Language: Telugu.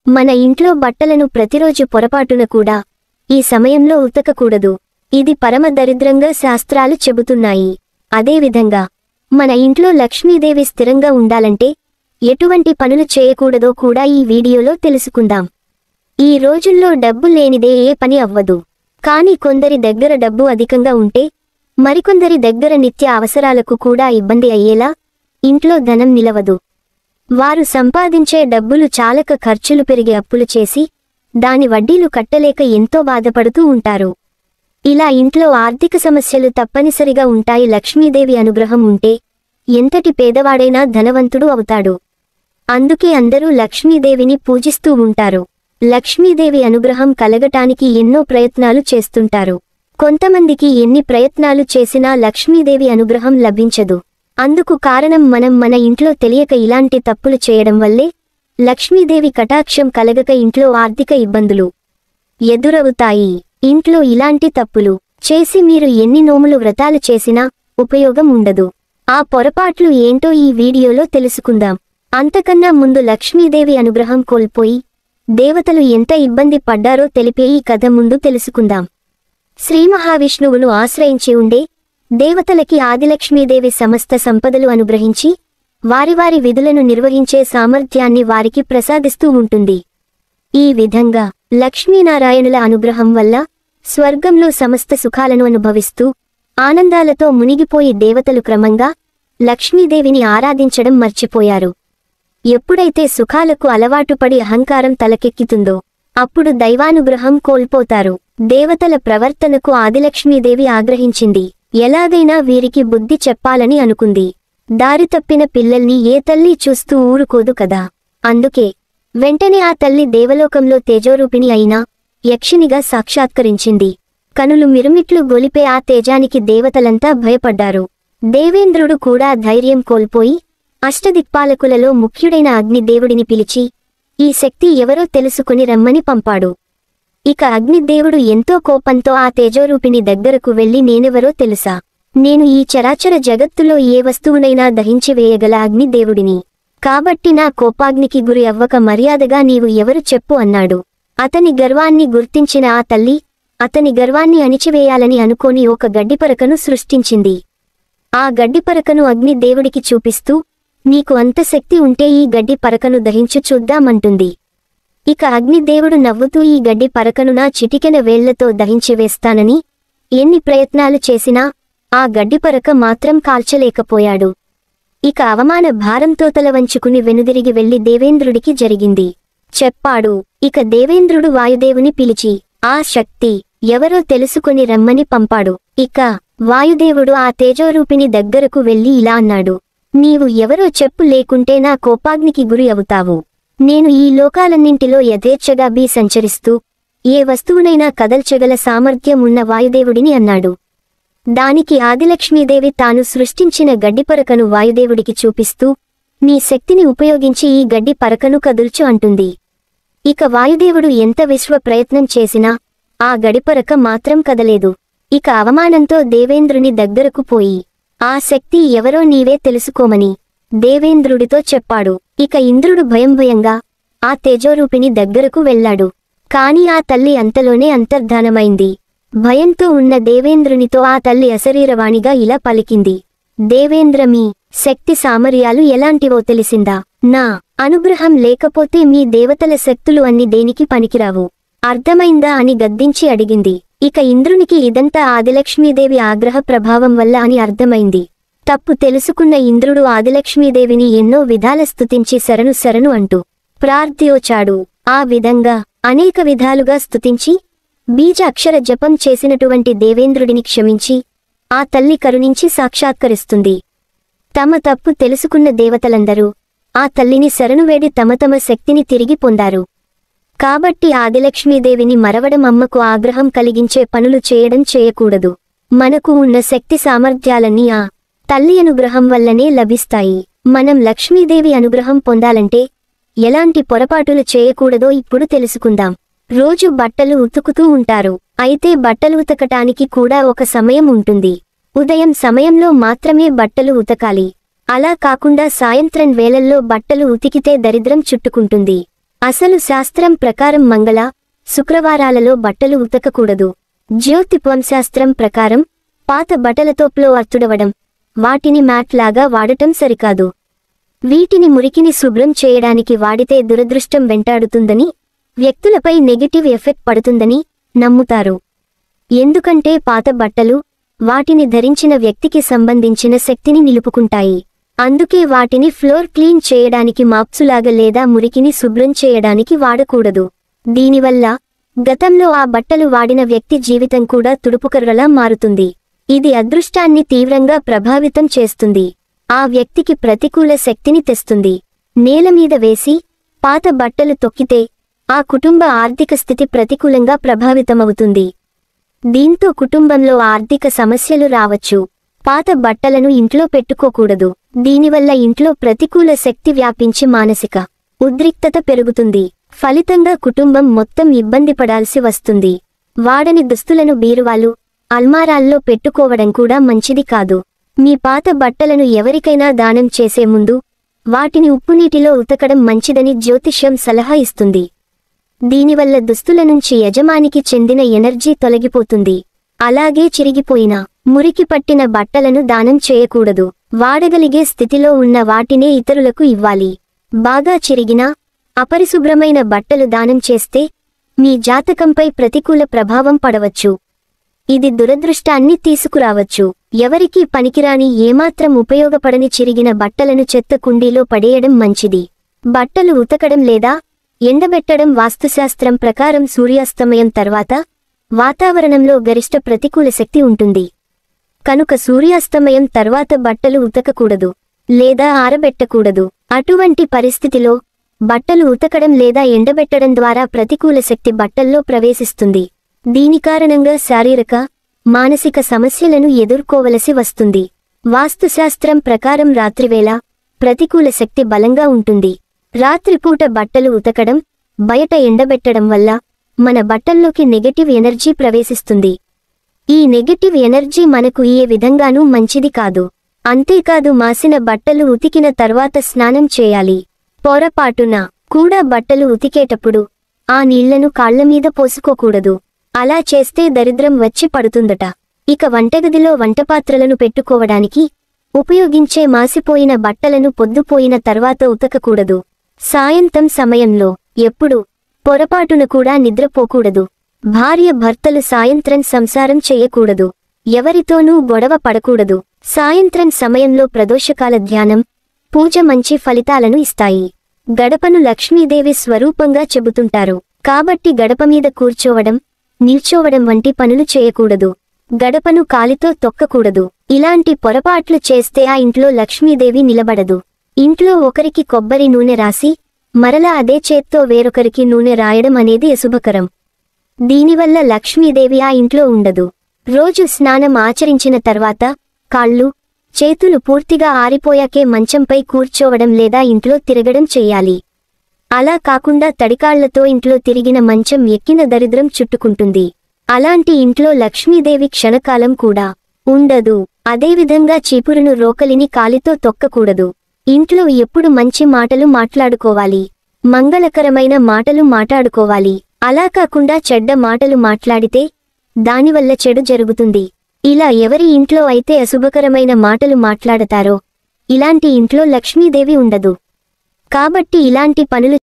మన ఇంట్లో బట్టలను ప్రతిరోజు పొరపాటున కూడా ఈ సమయంలో ఉతకకూడదు. ఇది పరమ దరిద్రంగా శాస్త్రాలు చెబుతున్నాయి. అదేవిధంగా మన ఇంట్లో లక్ష్మీదేవి స్థిరంగా ఉండాలంటే ఎటువంటి పనులు చేయకూడదో కూడా ఈ వీడియోలో తెలుసుకుందాం. ఈ రోజుల్లో డబ్బు లేనిదే ఏ పని అవ్వదు. కానీ కొందరి దగ్గర డబ్బు అధికంగా ఉంటే మరికొందరి దగ్గర నిత్య అవసరాలకు కూడా ఇబ్బంది అయ్యేలా ఇంట్లో ధనం నిలవదు. వారు సంపాదించే డబ్బులు చాలక ఖర్చులు పెరిగి అప్పులు చేసి దాని వడ్డీలు కట్టలేక ఎంతో బాధపడుతూ ఉంటారు. ఇలా ఇంట్లో ఆర్థిక సమస్యలు తప్పనిసరిగా ఉంటాయి. లక్ష్మీదేవి అనుగ్రహం ఉంటే ఎంతటి పేదవాడైనా ధనవంతుడు అవుతాడు. అందుకే అందరూ లక్ష్మీదేవిని పూజిస్తూ ఉంటారు. లక్ష్మీదేవి అనుగ్రహం కలగటానికి ఎన్నో ప్రయత్నాలు చేస్తుంటారు. కొంతమందికి ఎన్ని ప్రయత్నాలు చేసినా లక్ష్మీదేవి అనుగ్రహం లభించదు. అందుకు కారణం మనం మన ఇంట్లో తెలియక ఇలాంటి తప్పులు చేయడం వల్లే లక్ష్మీదేవి కటాక్షం కలగక ఇంట్లో ఆర్థిక ఇబ్బందులు ఎదురవుతాయి. ఇంట్లో ఇలాంటి తప్పులు చేసి మీరు ఎన్ని నోములు వ్రతాలు చేసినా ఉపయోగం ఉండదు. ఆ పొరపాట్లు ఏంటో ఈ వీడియోలో తెలుసుకుందాం. అంతకన్నా ముందు లక్ష్మీదేవి అనుగ్రహం కోల్పోయి దేవతలు ఎంత ఇబ్బంది పడ్డారో తెలిపే ఈ కథ ముందు తెలుసుకుందాం. శ్రీ మహావిష్ణువును ఆశ్రయించి ఉండే దేవతలకి ఆదిలక్ష్మీదేవి సమస్త సంపదలు అనుగ్రహించి వారి వారి విధులను నిర్వహించే సామర్థ్యాన్ని వారికి ప్రసాదిస్తూ ఉంటుంది. ఈ విధంగా లక్ష్మీనారాయణుల అనుగ్రహం వల్ల స్వర్గంలో సమస్త సుఖాలను అనుభవిస్తూ ఆనందాలతో మునిగిపోయి దేవతలు క్రమంగా లక్ష్మీదేవిని ఆరాధించడం మర్చిపోయారు. ఎప్పుడైతే సుఖాలకు అలవాటుపడి అహంకారం తలకెక్కుతుందో అప్పుడు దైవానుగ్రహం కోల్పోతారు. దేవతల ప్రవర్తనకు ఆదిలక్ష్మీదేవి ఆగ్రహించింది. ఎలాగైనా వీరికి బుద్ధి చెప్పాలని అనుకుంది. దారి తప్పిన పిల్లల్ని ఏ తల్లి చూస్తూ ఊరుకోదు కదా. అందుకే వెంటనే ఆ తల్లి దేవలోకంలో తేజోరూపిణి అయిన యక్షినిగా సాక్షాత్కరించింది. కనులు మిరుమిట్లు గొలిపే ఆ తేజానికి దేవతలంతా భయపడ్డారు. దేవేంద్రుడు కూడా ధైర్యం కోల్పోయి అష్టదిక్పాలకులలో ముఖ్యుడైన అగ్నిదేవుడిని పిలిచి ఈ శక్తి ఎవరో తెలుసుకుని రమ్మని పంపాడు. ఇక అగ్నిదేవుడు ఎంతో కోపంతో ఆ తేజోరూపిణి దగ్గరకు వెళ్లి నేనెవరో తెలుసా? నేను ఈ చరాచర జగత్తులో ఏ వస్తువునైనా దహించివేయగల అగ్నిదేవుడిని. కాబట్టి నా కోపాగ్నికి గురి అవ్వక మర్యాదగా నీవు ఎవరు చెప్పు అన్నాడు. అతని గర్వాన్ని గుర్తించిన ఆ తల్లి అతని గర్వాన్ని అణిచివేయాలని అనుకోని ఒక గడ్డిపరకను సృష్టించింది. ఆ గడ్డిపరకను అగ్నిదేవుడికి చూపిస్తూ నీకు అంత శక్తి ఉంటే ఈ గడ్డి పరకను దహించు చూద్దామంటుంది. ఇక అగ్నిదేవుడు నవ్వుతూ ఈ గడ్డి పరకను నా చిటికెన వేళ్లతో దహించివేస్తానని ఎన్ని ప్రయత్నాలు చేసినా ఆ గడ్డిపరక మాత్రం కాల్చలేకపోయాడు. ఇక అవమాన భారంతో తల వంచుకుని వెనుదిరిగి వెళ్లి దేవేంద్రుడికి జరిగింది చెప్పాడు. ఇక దేవేంద్రుడు వాయుదేవుని పిలిచి ఆ శక్తి ఎవరో తెలుసుకుని రమ్మని పంపాడు. ఇక వాయుదేవుడు ఆ తేజోరూపిణి దగ్గరకు వెళ్లి ఇలా అన్నాడు. నీవు ఎవరో చెప్పు, లేకుంటే నా కోపాగ్నికి గురి అవుతావు. నేను ఈ లోకాలన్నింటిలో యథేచ్ఛగా సంచరిస్తూ ఏ వస్తువునైనా కదల్చగల సామర్థ్యం ఉన్న వాయుదేవుడిని అన్నాడు. దానికి ఆదిలక్ష్మీదేవి తాను సృష్టించిన గడ్డిపరకను వాయుదేవుడికి చూపిస్తూ నీ శక్తిని ఉపయోగించి ఈ గడ్డి పరకను కదుల్చు అంటుంది. ఇక వాయుదేవుడు ఎంత విశ్వ ప్రయత్నం చేసినా ఆ గడిపరక మాత్రం కదలేదు. ఇక అవమానంతో దేవేంద్రుని దగ్గరకు పోయి ఆ శక్తి ఎవరో నీవే తెలుసుకోమని దేవేంద్రుడితో చెప్పాడు. ఇక ఇంద్రుడు భయంగా ఆ తేజోరూపిణి దగ్గరకు వెళ్లాడు. కాని ఆ తల్లి అంతలోనే అంతర్ధానమైంది. భయంతో ఉన్న దేవేంద్రునితో ఆ తల్లి అశరీరవాణిగా ఇలా పలికింది. దేవేంద్ర, మీ శక్తి సామర్యాలు ఎలాంటివో తెలిసిందా? నా అనుగ్రహం లేకపోతే మీ దేవతల శక్తులు అన్ని దేనికి పనికిరావు. అర్థమైందా అని గద్దించి అడిగింది. ఇక ఇంద్రునికి ఇదంతా ఆదిలక్ష్మీదేవి ఆగ్రహ ప్రభావం వల్ల అని అర్థమైంది. తప్పు తెలుసుకున్న ఇంద్రుడు ఆదిలక్ష్మీదేవిని ఎన్నో విధాల స్తుతించి శరణు శరణు అంటూ ప్రార్థించాడు. ఆ విధంగా అనేక విధాలుగా స్తుతించి బీజ అక్షర జపం చేసినటువంటి దేవేంద్రుడిని క్షమించి ఆ తల్లి కరుణించి సాక్షాత్కరిస్తుంది. తమ తప్పు తెలుసుకున్న దేవతలందరూ ఆ తల్లిని శరణువేడి తమ తమ శక్తిని తిరిగి పొందారు. కాబట్టి ఆదిలక్ష్మీదేవిని మరవడం, అమ్మకు ఆగ్రహం కలిగించే పనులు చేయకూడదు. మనకు ఉన్న శక్తి సామర్థ్యాలన్నీ ఆ తల్లి అనుగ్రహం వల్లనే లభిస్తాయి. మనం లక్ష్మీదేవి అనుగ్రహం పొందాలంటే ఎలాంటి పొరపాటులు చేయకూడదో ఇప్పుడు తెలుసుకుందాం. రోజు బట్టలు ఉతుకుతూ ఉంటారు. అయితే బట్టలు ఉతకటానికి కూడా ఒక సమయం ఉంటుంది. ఉదయం సమయంలో మాత్రమే బట్టలు ఉతకాలి. అలా కాకుండా సాయంత్రం వేళల్లో బట్టలు ఉతికితే దరిద్రం చుట్టుకుంటుంది. అసలు శాస్త్రం ప్రకారం మంగళ, శుక్రవారాలలో బట్టలు ఉతకకూడదు. జ్యోతిపం శాస్త్రం ప్రకారం పాత బట్టలతో అర్తుడవడం, వాటిని మ్యాట్ లాగా వాడటం సరికాదు. వీటిని మురికిని శుభ్రం చేయడానికి వాడితే దురదృష్టం వెంటాడుతుందని, వ్యక్తులపై నెగటివ్ ఎఫెక్ట్ పడుతుందని నమ్ముతారు. ఎందుకంటే పాత బట్టలు వాటిని ధరించిన వ్యక్తికి సంబంధించిన శక్తిని నిలుపుకుంటాయి. అందుకే వాటిని ఫ్లోర్ క్లీన్ చేయడానికి మాప్సులాగా లేదా మురికిని శుభ్రం చేయడానికి వాడకూడదు. దీనివల్ల గతంలో ఆ బట్టలు వాడిన వ్యక్తి జీవితం కూడా తుడుపుకర్రలా మారుతుంది. ఇది అదృష్టాన్ని తీవ్రంగా ప్రభావితం చేస్తుంది. ఆ వ్యక్తికి ప్రతికూల శక్తిని తెస్తుంది. నేలమీద వేసి పాత బట్టలు తొక్కితే ఆ కుటుంబ ఆర్థిక స్థితి ప్రతికూలంగా ప్రభావితమవుతుంది. దీంతో కుటుంబంలో ఆర్థిక సమస్యలు రావచ్చు. పాత బట్టలను ఇంట్లో పెట్టుకోకూడదు. దీనివల్ల ఇంట్లో ప్రతికూల శక్తి వ్యాపించి మానసిక ఉద్రిక్తత పెరుగుతుంది. ఫలితంగా కుటుంబం మొత్తం ఇబ్బంది పడాల్సి వస్తుంది. వాడని దుస్తులను బీరువాలు, అల్మారాల్లో పెట్టుకోవడం కూడా మంచిది కాదు. మీ పాత బట్టలను ఎవరికైనా దానం చేసే ముందు వాటిని ఉప్పునీటిలో ఉతకడం మంచిదని జ్యోతిష్యం సలహా ఇస్తుంది. దీనివల్ల దుస్తుల నుంచి యజమానికి చెందిన ఎనర్జీ తొలగిపోతుంది. అలాగే చిరిగిపోయిన, మురికి పట్టిన బట్టలను దానం చేయకూడదు. వాడగలిగే స్థితిలో ఉన్న వాటినే ఇతరులకు ఇవ్వాలి. బాగా చిరిగిన, అపరిశుభ్రమైన బట్టలు దానం చేస్తే మీ జాతకంపై ప్రతికూల ప్రభావం పడవచ్చు. ఇది దురదృష్టాన్ని తీసుకురావచ్చు. ఎవరికీ పనికిరాని, ఏమాత్రం ఉపయోగపడని చిరిగిన బట్టలను చెత్త కుండీలో పడేయడం మంచిది. బట్టలు ఉతకడం లేదా ఎండబెట్టడం వాస్తుశాస్త్రం ప్రకారం సూర్యాస్తమయం తర్వాత వాతావరణంలో గరిష్ట ప్రతికూల శక్తి ఉంటుంది. కనుక సూర్యాస్తమయం తర్వాత బట్టలు ఉతకకూడదు లేదా ఆరబెట్టకూడదు. అటువంటి పరిస్థితిలో బట్టలు ఉతకడం లేదా ఎండబెట్టడం ద్వారా ప్రతికూల శక్తి బట్టల్లో ప్రవేశిస్తుంది. దీని కారణంగా శారీరక, మానసిక సమస్యలను ఎదుర్కోవలసి వస్తుంది. వాస్తుశాస్త్రం ప్రకారం రాత్రివేళ ప్రతికూల శక్తి బలంగా ఉంటుంది. రాత్రిపూట బట్టలు ఉతకడం, బయట ఎండబెట్టడం వల్ల మన బట్టల్లోకి నెగటివ్ ఎనర్జీ ప్రవేశిస్తుంది. ఈ నెగటివ్ ఎనర్జీ మనకు ఏ విధంగానూ మంచిది కాదు. అంతేకాదు, మాసిన బట్టలు ఉతికిన తర్వాత స్నానం చేయాలి. పొరపాటున కూడా బట్టలు ఉతికేటప్పుడు ఆ నీళ్లను కాళ్లమీద పోసుకోకూడదు. అలా చేస్తే దరిద్రం వచ్చి పడుతుందట. ఇక వంటగదిలో వంటపాత్రలను పెట్టుకోవడానికి ఉపయోగించే మాసిపోయిన బట్టలను పొద్దుపోయిన తర్వాత ఉతకకూడదు. సాయంత్రం సమయంలో ఎప్పుడు పొరపాటున కూడా నిద్రపోకూడదు. భార్య భర్తలు సాయంత్రం సంసారం చేయకూడదు. ఎవరితోనూ గొడవ పడకూడదు. సాయంత్రం సమయంలో ప్రదోషకాల ధ్యానం, పూజ మంచి ఫలితాలను ఇస్తాయి. గడపను లక్ష్మీదేవి స్వరూపంగా చెబుతుంటారు. కాబట్టి గడపమీద కూర్చోవడం, నిల్చోవడం వంటి పనులు చేయకూడదు. గడపను కాలితో తొక్కకూడదు. ఇలాంటి పొరపాట్లు చేస్తే ఆ ఇంట్లో లక్ష్మీదేవి నిలబడదు. ఇంట్లో ఒకరికి కొబ్బరి నూనె రాసి మరలా అదే చేత్తో వేరొకరికి నూనె రాయడం అనేది అశుభకరం. దీనివల్ల లక్ష్మీదేవి ఆ ఇంట్లో ఉండదు. రోజు స్నానం ఆచరించిన తర్వాత కాళ్ళు, చేతులు పూర్తిగా ఆరిపోయాకే మంచంపై కూర్చోవడం లేదా ఇంట్లో తిరగడం చెయ్యాలి. అలా కాకుండా తడికాళ్లతో ఇంట్లో తిరిగిన మంచం ఎక్కిన దరిద్రం చుట్టుకుంటుంది. అలాంటి ఇంట్లో లక్ష్మీదేవి క్షణకాలం కూడా ఉండదు. అదేవిధంగా చీపురును, రోకలిని కాలితో తొక్కకూడదు. ఇంట్లో ఎప్పుడు మంచి మాటలు మాట్లాడుకోవాలి. మంగళకరమైన మాటలు మాట్లాడుకోవాలి. అలా కాకుండా చెడ్డ మాటలు మాట్లాడితే దానివల్ల చెడు జరుగుతుంది. ఇలా ఎవరి ఇంట్లో అయితే అశుభకరమైన మాటలు మాట్లాడతారో ఇలాంటి ఇంట్లో లక్ష్మీదేవి ఉండదు. కాబట్టి ఇలాంటి పనులు